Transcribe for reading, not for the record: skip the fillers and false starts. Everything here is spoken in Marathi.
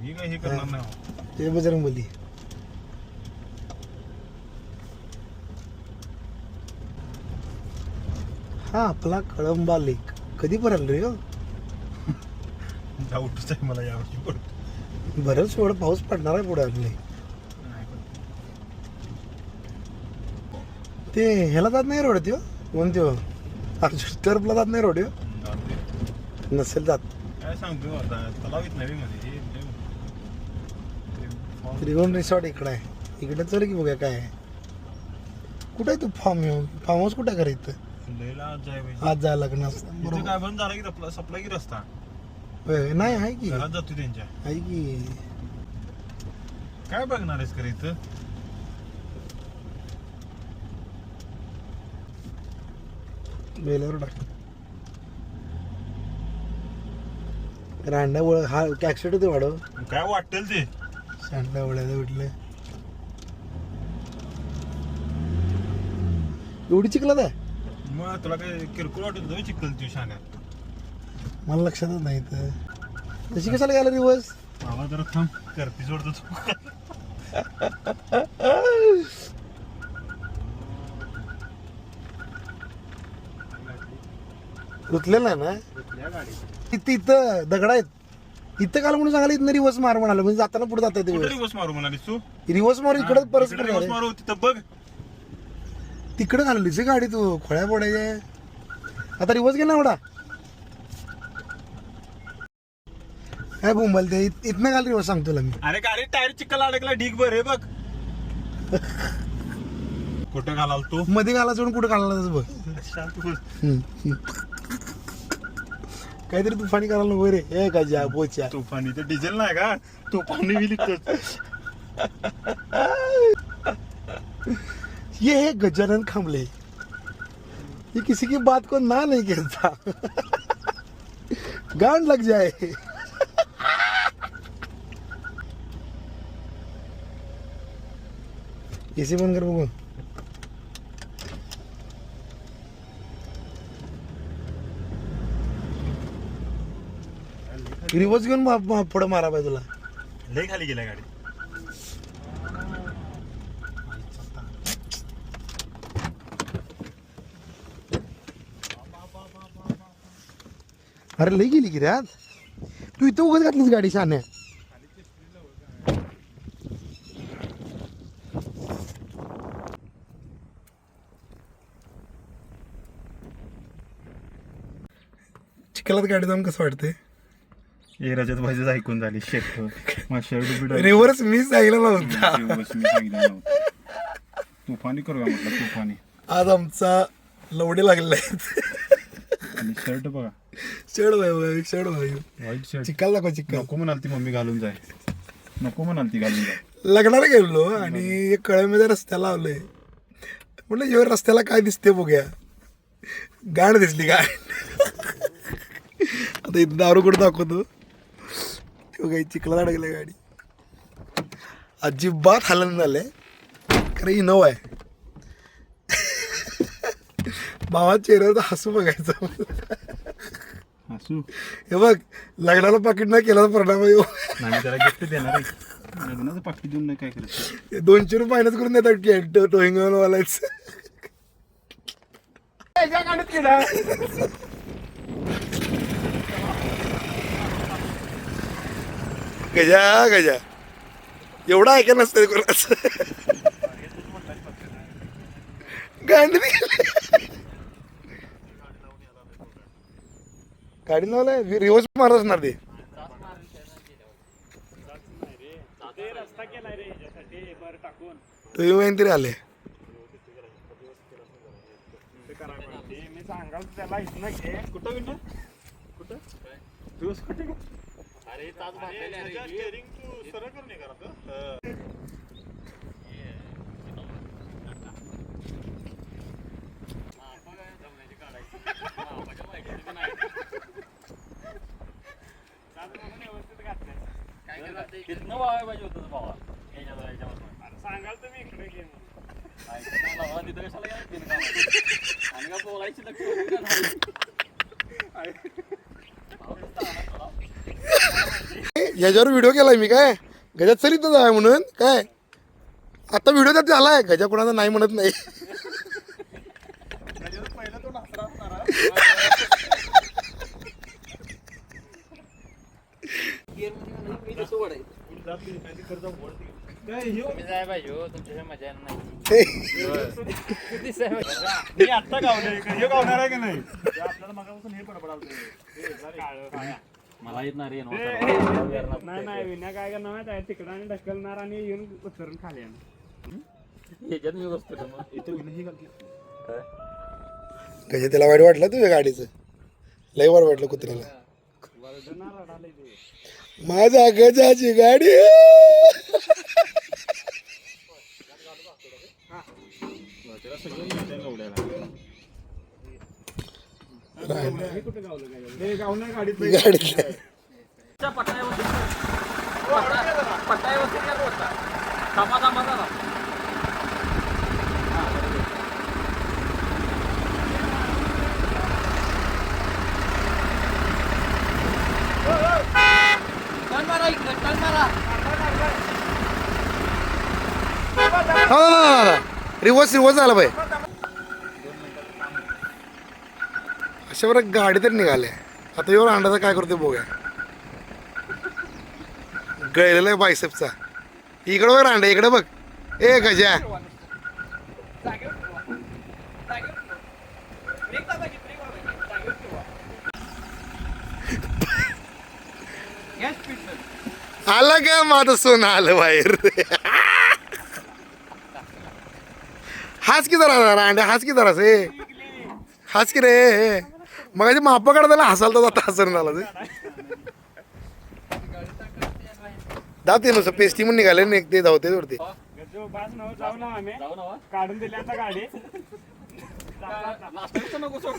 ही काय हे करणार नाही. ते बजरंगबली. हा आपला कळंबा लेक कधी भरल रे? डाऊटच आहे मला यावर्षी पडतो. बरंच थोडं पाऊस पडणार आहे पुढे आपले. ते ह्याला जात नाही रोड त्यो कोणत्यो अर्जुन टर्फला जात नाही रोड नसेल जात. काय सांगतो आता तलावीत नवी मध्ये त्रिगुण रिसॉर्ट इकडे आहे. इकडे चल की बघूया काय आहे. कुठे आहे तू फार्म हाऊस कुठे आहे इथं? आज जायला लग्न असतं बरोबर. काय बंद झाला की सपला की रस्ता नाही आहे की घरात जातो त्यांच्या. आहे की काय बघणार आहेस खरं इथं? बेलावर टाक रांडा वळ हा ऍक्सिडेंट होते वाढव काय वाटेल ते सांडा वळ्याला उठले एवढी चिखलात आहे. मग तुला काय किरकोळ वाटत होतं चिखल तू शाण्यात? मला लक्षातच नाही तर तशी कशाला गेला दिवस. मला जरा थांब करती सोडतो रुतलेला ना इथं दगड आहेत इथं काल म्हणून सांगायला इथं रिवर्स मार म्हणाला म्हणजे जाताना पुढे जाता येते. रिवर्स मारू म्हणालीस तू? रिवर्स मारू इकडे परत रिवर्स मारू तिथं बघ तिकडे घाललीच गाडी तू खोळ्या पोडायच्या. आता रिवर्स गेला एवढा काय बोंबल ते इथनं घाल रिवर्स सांगतो तुला मी. अरे गाडी टायर चिखल अडकला ढीक भर हे बघ. कुठं घालाल तू? मध्ये घाला सोडून कुठं घालायला बघ. काहीतरी तुफानी करायला नको रे. ए का जा पोच्या तुफानी तर डिझेल नाही का? तुफानी भी लिखतोच. ये है गजानन खामले. ये किसी की बात को ना नहीं कहता. गांड लग जाए. एसी बंद कर बघू. रिवर्स घेऊन पुढे मारा पाहिजे तुला. लय खाली गेल्या गाडी. अरे लई गेली की रे आज. तू इथं उगाच घातलीस गाडी शान्या. चिखलात गाडी जाऊन कसं वाटतंय? हे रजत भाईच ऐकून झाली शेट शर्ट रिव्हर्स मीच सांगितलं नव्हता. तुफानी करूया म्हटलं तुफानी. आज आमचा लवडे लागलेला आहेत. आणि शर्ट बघा शर्ट भाई व्हाईट शर्ट. चिखल दाखव चिखल. नको म्हणाल ती मम्मी घालून जाय. नको म्हणाल ती घालून जाय. लग्नाला गेलो आणि एक कळ्यामध्ये रस्त्याला आलोय. म्हटलं जेव्हा रस्त्याला काय दिसते बघूया. गाड दिसली गाड. आता इथं दारू कुठं दाखवतो. काही चिखलात अडकले गाडी. अजिबात हालन झालंय खरं इनोवा आहे. भावा चेहऱ्यावर हसू बघायचं. हसू हे बघ लग्नाला पाकिट नाही केला परिणाम येऊ. नाही त्याला गिफ्ट देणार आहे. लग्नाचं पाकिट देऊन नाही काय करायचं. 200 रुपये फायनान्स करून देतात टोईंग वालायचं. गजा गजा एवढा ऐका नसतं कोणाचं. गाडी गाडी लावलाय रिवर्स मारत असणार ते. तो तरी आले. सांगाल तुम्ही इकडे गेम याच्यावर व्हिडिओ केलाय मी काय गजा चल इथं जाय म्हणून काय आता व्हिडिओ त्यात झालाय गजा कोणाचा नाही म्हणत नाही पहिला तो नाचरा असणार मी आत्ता गावलंय का हे गावणार आहे का नाही आपल्याला मगापासून हे पडपडाल मला येत नाही रे नाही नाही विना काय करणार माहिती आहे तिकडाने ढकलणार आणि येऊन उतरून खाली येणार. ह्याच्यात मी बसतो मग इथं विनही घालते गजा त्याला वाईट वाटलं तुझ्या गाडीचं लय वाईट वाटलं कुत्र्याला माझा गजाची गाडी त्याला सगळं त्या गावड्याला हे कुठं गावलं काय हे गावणार गाडीत गाडीतल्या रिवर्स झाला भाई अशा बरं गाडी तर निघाल्या आता एवढा अंडाचा काय करतोय बघूया गळलेला आहे बायसेपचा इकडं बघ रांडा इकडे बघ ए गजा आलं का माझं सोनं आलं बाहेर हाच की जरा रांड्या हाच की जरा से हाच की रे मग मापा काढताना हसाल तर आता हसन झाला जाते नुसतं पेस्टी म्हणून निघाले ना ते धावते वरती जो बास नव जाऊ ना आम्ही काढून दिली आता गाडी नको सोड